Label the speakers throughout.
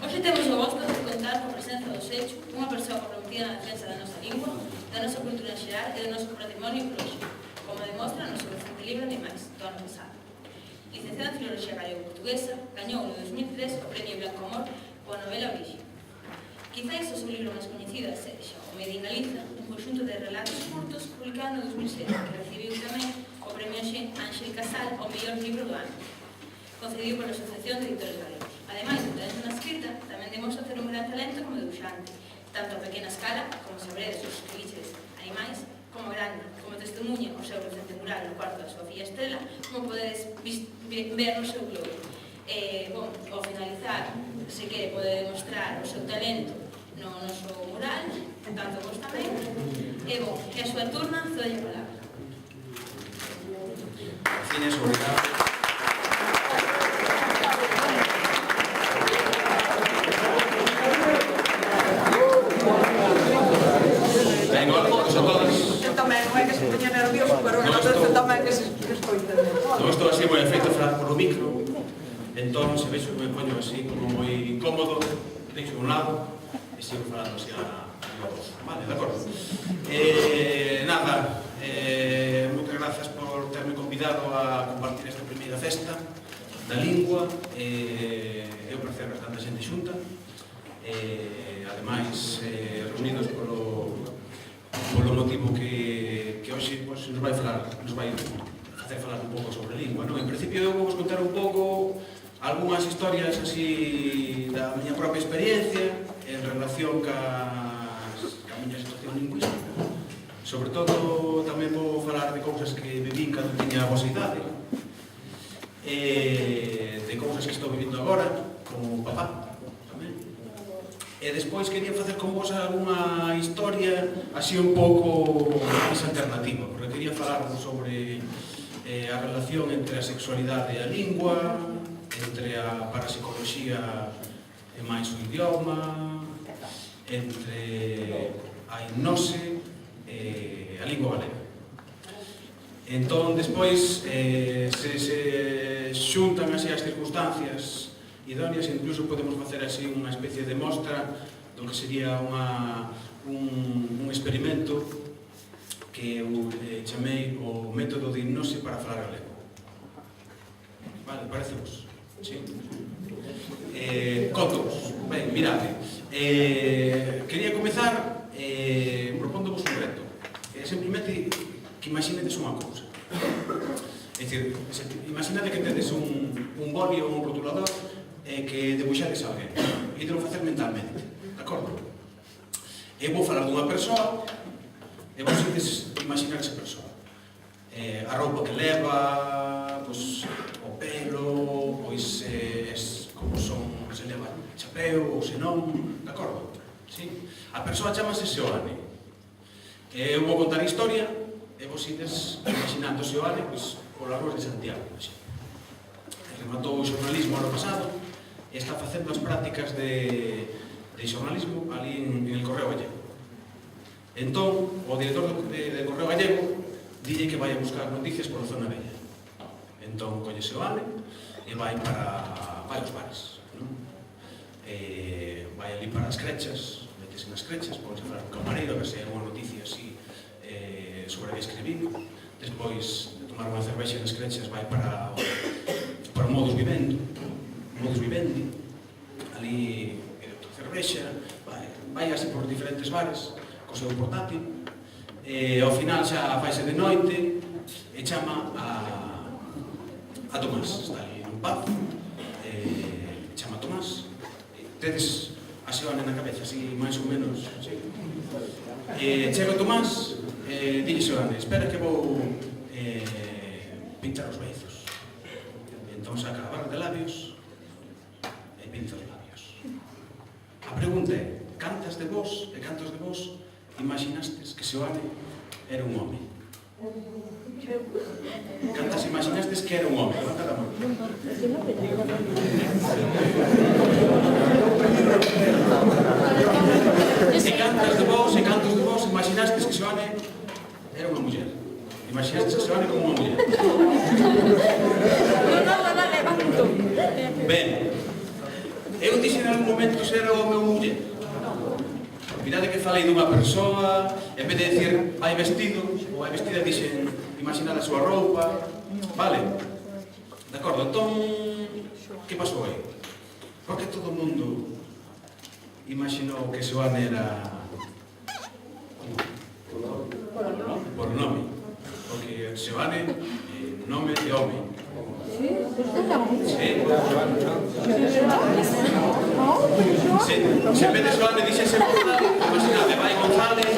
Speaker 1: Hoxe temos o gosto de contar coa presenza do Seixo, unha persoa comprometida na defensa da nosa lingua, da nosa cultura en xeral e do noso patrimonio ecolóxico, como demostra no seu recente libro Animais, do ano pasado. Licenciada en Filoloxía Galego-Portuguesa, gañou no 2003 o Premio Blanco Amor coa novela Orixe. Quizais o seu libro máis coñecido sexa O Made in Galiza, un conxunto de relatos curtos publicado no 2007, que recibiu tamén o Premio Ángel Casal ao mellor libro do ano, concedido pola Asociación de Editores Galegos. Ademais do talento na escrita, tamén demostra ter un gran talento como debuxante, tanto a pequena escala, como sabredes os escribiches Animais, como a grande, como testemunha o seu recente mural no cuarto da súa filla Estrela, como podedes ver no seu blog. Ao finalizar, se quere pode demostrar o seu talento no noso mural, tanto vos tamén, e a súa turna, dolle a palabra.
Speaker 2: Inés, obrigado. Non estou así moi afeito a falar polo micro, entón se vexo que me poño así como moi incómodo, deixo un lado e sigo falando así a voz. Vale, de acordo? Nada, moitas grazas por terme convidado a compartir esta primeira festa da lingua. É un placer ver tanta xente xunta, ademais reunidos polo motivo que hoxe nos vai facer falar un pouco sobre lingua. En principio eu vou vos contar un pouco algunhas historias así da miña propia experiencia en relación ca miña situación lingüística. Sobre todo tamén vou falar de cousas que vivín cando tiña a vosa idade, de cousas que estou vivindo agora como papá tamén. E despois quería facer con vos algunha historia así un pouco máis alternativa, porque quería falar sobre a relación entre a sexualidade e a lingua, entre a parapsicoloxía e máis o idioma, entre a hipnose e a lingua galega. Entón, despois, se xuntan así as circunstancias idóneas, incluso podemos facer así unha especie de mostra do que sería un experimento que eu chamei o método de hipnose para falar galego. Vale, parecemos? Sí? Contos. Ben, mirade. Quería comezar propondo-vos un reto. Simplemente que imaginedes unha cousa. É dicir, imaginade que tedes un bolio ou un rotulador que debuxades a alguén. E de lo facer mentalmente. De acordo? Eu vou falar dunha persoa e vos ides imaginar esa persoa. A roupa que leva, o pelo, como son, se leva chapeu ou se non, de acordo? A persoa chamase Seoane. Eu vou contar a historia e vos ides imaginando Seoane pola rúa de Santiago. Rematou o xornalismo ano pasado e está facendo as prácticas de xornalismo ali en el Correo Gallego. Entón, o director de Correo Gallego dille que vai a buscar noticias pola zona bella. Entón, colle Seoane e vai aos bares. Vai ali para as crechas, metese nas crechas, ponse a falar con camareiro a ver se hai unha noticia así sobre a que escribir. Despois de tomar unha cervexa nas crechas vai para o modus vivendi, ali outra cervexa, vai así por diferentes bares co seu portátil, e ao final xa faise de noite e chama a Tomás. Está ali nun pub, chama a Tomás. Tedes a Seoane na cabeza, así máis ou menos. Chega o Tomás, dille Seoane, espera que vou pinchar os beizos. Entón saca a barra de labios e pincha os labios. A pregunta é, cantos de vos imaginastes que Seoane era un home? Cantas imaginastes que era un home? Levanta a mão. E cantos de vos imaginastes que Seoane era unha muller? Imaginastes que Seoane como unha muller? Ben, Eu dixen en algún momento ser o meu muller. Mirade que falei dunha persoa, en vez de decir vai vestido ou vai vestida, dixen imaginar a súa roupa, vale? De acordo, entón, que pasou aí? Porque todo o mundo imaginou que Xoane era por nome, porque Xoane é nome de home. Sí. Se en vez de Xoane dixese González, imaginade, vai González.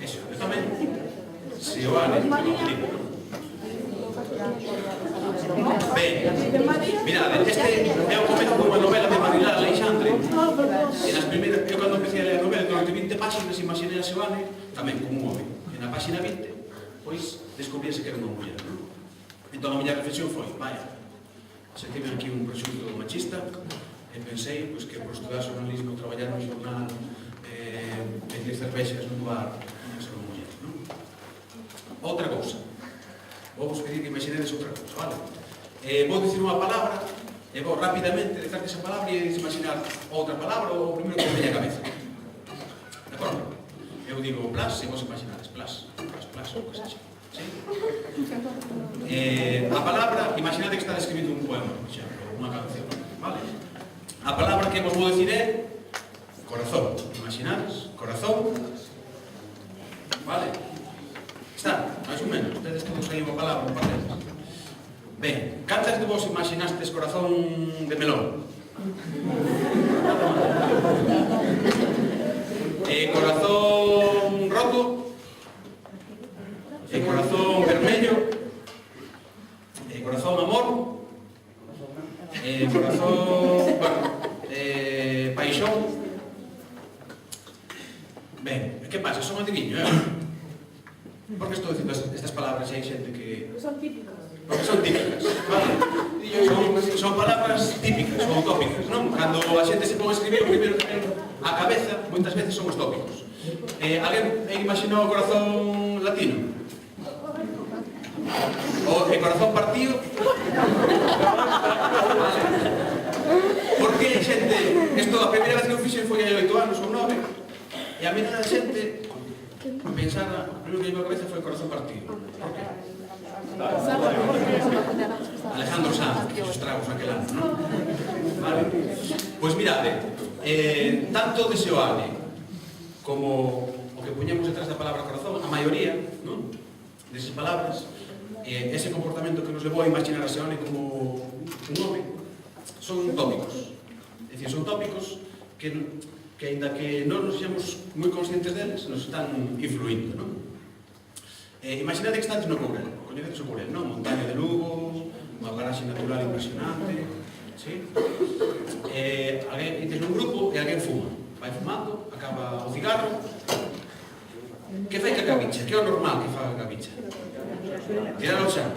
Speaker 2: Eso, eu tamén. Xoane, ben, mirade, este é o comezo dunha novela de Marilar Aleixandre. E nas primeiras, eu cando empecé a ler a novela, durante 20 páxinas, imaginei a Xoane tamén como un home. E na páxina 20, pois, descubríase que era unha muller, non? Entón, a miña reflexión foi, vaya, se tive aquí un proxecto machista, e pensei, pois, que por estudar xornalismo, traballar no xornal, vender cervexas nun bar, non ser unha muller, non? Outra cousa, vou vos pedir que imaginedes outra cousa, vale? Vou dicir unha palabra, e vou rapidamente decarte esa palabra e imaginar outra palabra ou o primeiro que me veña a cabeza. De acordo? Eu digo plas e vos imaginades plas, ou que sexa. A palabra, imaginade que está escribindo un poema, por exemplo, unha canción, vale? A palabra que vos vou dicir é corazón. Imaginades? Corazón. Vale? Está, máis ou menos. Ustedes todos aí unha palabra, un papel. Ben, cantas de vos imaginastes corazón de melón? Corazón roto? Corazón vermello? Corazón amor? Corazón, bueno, paixón? Ben, que pasa? Son adiviño, Por que estou dicindo estas palabras e hai xente que...
Speaker 3: Son típicas.
Speaker 2: Porque son típicas, vale? Son palabras típicas ou tópicas, non? Cando a xente se pon a escribir, o primeiro que ven a cabeza, moitas veces son os tópicos. Alguén imaginou o corazón latino? O corazón partido? Porque a xente... Isto, a primeira vez que eu fixen foi hai 8 anos ou 9, e a mirada da xente pensara, o primeiro que llevou a cabeza foi o corazón partido. Por que? Alejandro Sanz, que os estragos naquel ano, non? Vale. Pois mirade, tanto de Xoane como o que puñemos detrás da palabra corazón, a maioría, non? Desas palabras, ese comportamento que nos levou a imaginar a Xoane como un home, son tópicos. É dicir, son tópicos que aínda que non nos seamos moi conscientes deles, nos están influindo, non? Imaginade que estades no Courel, coñecedes o Courel, non? Montaña de Lugo, unha paraxe natural impresionante, sí? Entres nun grupo e alguén fuma, vai fumando, acaba o cigarro, que fai que a cabicha? Que é o normal que fai a cabicha? Tirar ao chan?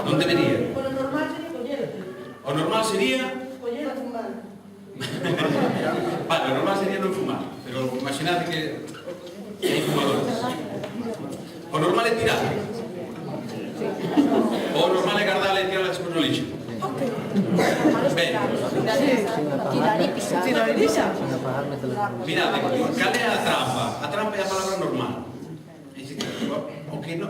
Speaker 2: Non debería.
Speaker 3: O normal sería coller.
Speaker 2: O normal sería...
Speaker 3: Coller a fumar.
Speaker 2: Vale, o normal sería non fumar, pero imaginade que hai fumadores. O normal é tirar. O normal é guardar e tirar despois no lixo. Ben.
Speaker 3: Tirar e pisar.
Speaker 2: Mirade, cal é a trampa? A trampa é a palabra normal.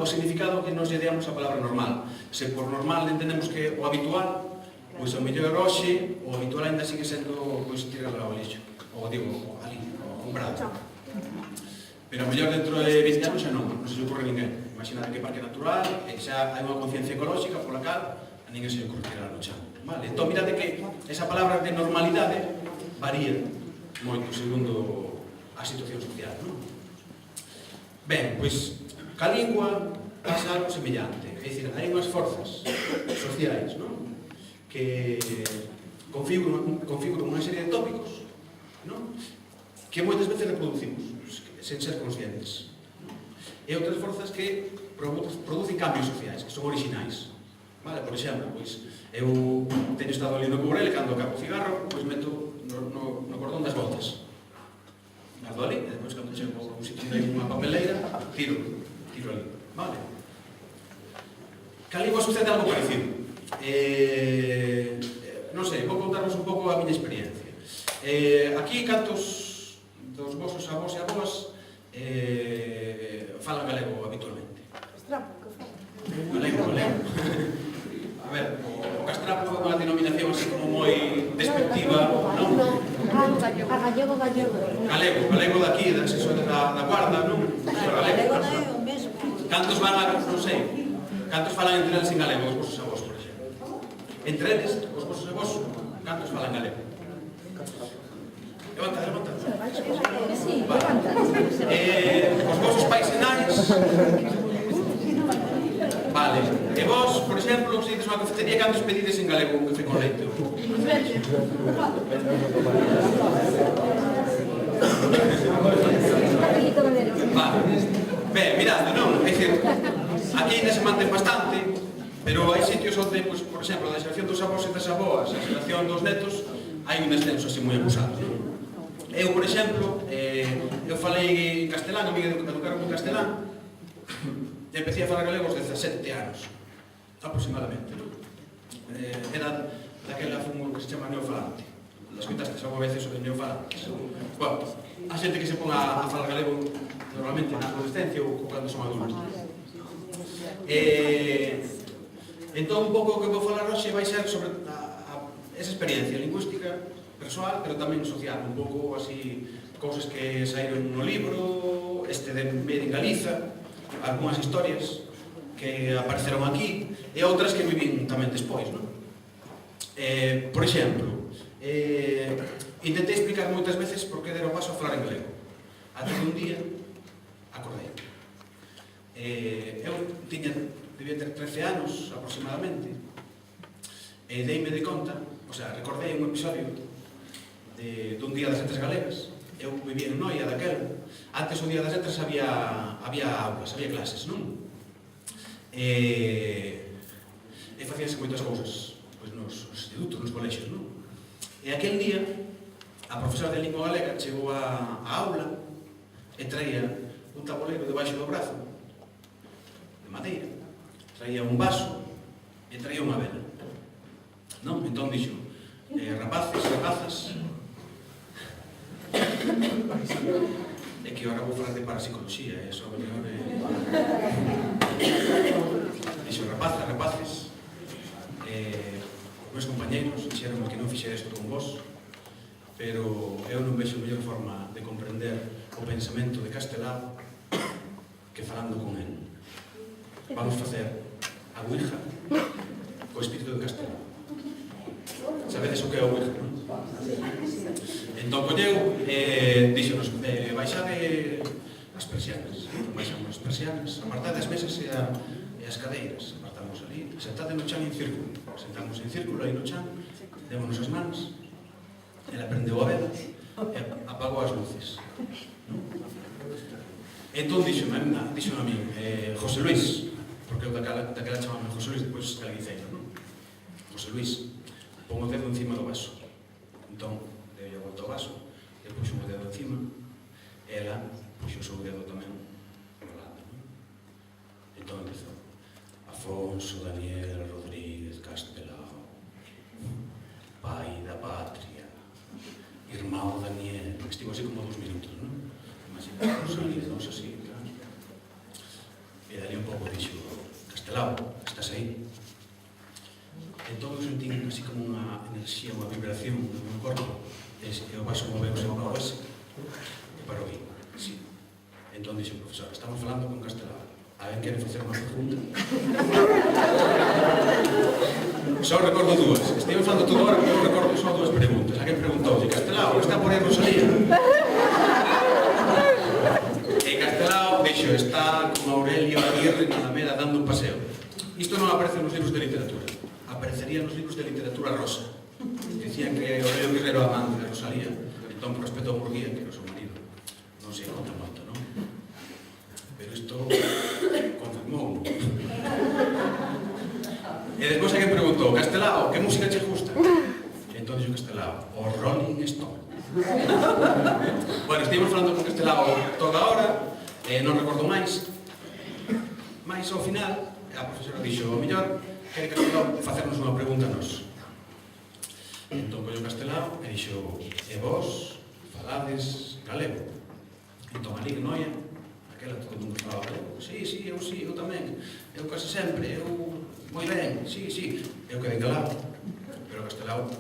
Speaker 2: O significado que nos lle demos a palabra normal. Se por normal entendemos que o habitual, pois o mellor hoxe, o habitual ainda sigue sendo tirar ao lixo. Ou digo, ali, un brado. Pero o mellor dentro de 20 anos xa non se lle ocorre a ninguén. Imaginade que parque natural, e xa hai unha conciencia ecolóxica pola cal a ninguén se lle ocorre tirar no chan. Vale? Entón, mirade que esa palabra de normalidade varía moito segundo a situación social, non? Ben, pois, ca lingua pasa algo semellante. É dicir, hai unhas forzas sociais, non? Que configuran unha serie de tópicos, non? Que moitas veces reproducimos sen ser conscientes. E outras forzas que producen cambios sociais, que son orixinais. Vale, por exemplo, pois, eu teño estado ali no Courel e cando acabo o cigarro, pois meto no cordón das botas. Gardo ali, e depois cando chego a un sitio onde hai unha papeleira, tiro ali. Vale? Caligo sucede algo parecido. Non sei, vou contarvos un pouco a miña experiencia. Aquí, cantos dos vosos avós e avós falan galego habitualmente? Galego. A ver, o castrapo é unha denominación así como moi despectiva, non?
Speaker 4: Gallego.
Speaker 2: Galego daqui, da Guarda, non? Galego. Cantos van a, non sei, cantos falan entre eles en galego, os vosos avós, por exemplo? Entre eles, os vosos avós, cantos falan galego? Levantad.
Speaker 4: Sí, levantad.
Speaker 2: Os vosos pais e nais? Vale. E vos, por exemplo, se ides a unha cafetería, cantos pedides en galego un café con leite? Vale. Ben, mirad, non? É dicir, aquí ainda se mantén bastante, pero hai sitios onde, pues, por exemplo, a xeración dos avós e das aboas, a xeración dos netos, hai un descenso así moi acusado, non? Eu, por exemplo, eu falei en castelán, a mí educaron en castelán, e empecé a falar galego aos 17 anos, aproximadamente, non? Era daquela fumo que se chama neofalante. Escutastes algo veces o de neofalantes? Bueno, a xente que se pon a falar galego normalmente na adolescencia ou cando son adultos. Entón, un pouco o que vou falar hoxe vai ser sobre esa experiencia lingüística persoal, pero tamén social, un pouco así, cousas que saíron no libro, este de Made in Galiza, algunhas historias que apareceron aquí e outras que vivín tamén despois, non? Por exemplo, intentei explicar moitas veces por que dera o paso a falar en galego. Até que un día acordei. Eu debía ter 13 anos aproximadamente e deime de conta, o sea, recordei un episodio dun día das letras galegas. Eu vivía en Noia daquela. Antes o día das letras había aulas, había clases, non? E facíanse moitas cousas nos institutos, nos colexios, non? E aquel día a profesora de lingua galega chegou á aula e traía un tabuleiro debaixo do brazo de madeira, traía un vaso e traía unha vela, non? Entón dixo, rapaces, rapazas, é que agora vou falar de parapsicoloxía, e só mellor dixo, rapaces, os meus compañeiros dixeron que non fixera isto con vos, pero eu non vexo mellor forma de comprender o pensamento de Castelao que falando con el. Vamos facer a Ouija co espírito de Castelao. Sabedes o que é a Ouija, non? Entón colleu, dixenos, baixade as persianas. Baixamos as persianas, apartade as mesas e as cadeiras. Apartamos ali, sentade no chan en círculo. Sentamos en círculo aí no chan, démonos as mans, ela prendeu a vela e apagou as luces. Entón dixo a mí, José Luis, porque eu daquela chamame José Luis, depois galiceiro, non? José Luis, pon o dedo encima do vaso. Entón, deu a volta ao vaso, e puxo o dedo encima, e ela puxo o seu dedo tamén no lado, non? Entón empezou, Afonso Daniel Rodríguez Castelao, pai da patria, irmão Daniel, estivo así como 2 minutos, non? Imagina, salidos así, claro. E dali un pouco dixo, Castelao, estás aí? Entón eu sentí así como unha enerxía, unha vibración no meu corpo, e o vaso moveuse ao lado ese, e parou aí, sí. Entón dixo, profesor, estamos falando con Castelao, alguén quere facer unha pregunta? Só recordo dúas, estive falando todo agora, pero recordo só 2 preguntas. Alguén preguntou, Castelao, está por aí Rosalía? E Castelao dixo, está con Aurelio Aguirre na Alameda dando un paseo. Isto non aparece nos libros de literatura, aparecería nos libros de literatura rosa. Dicían que Aurelio Aguirre era o amante de Rosalía, entón por respeto a Murguía, que era o seu marido, non se conta moito, non? Pero isto confirmou. E despois alguén preguntou, Castelao, que música che gusta? E entón dixo Castelao, o Rolling Stone. Bueno, estivemos falando con Castelao toda a hora, non recordo máis, mas ao final a profesora dixo, o mellor, quere Castelao facernos unha pregunta a nos. Entón, collou Castelao e dixo, e vos falades galego? Entón, ali que noia, aquela todo o mundo falaba galego. Sí, eu tamén. Eu casi sempre, eu moi ben, sí. Eu quedei calado. Pero Castelao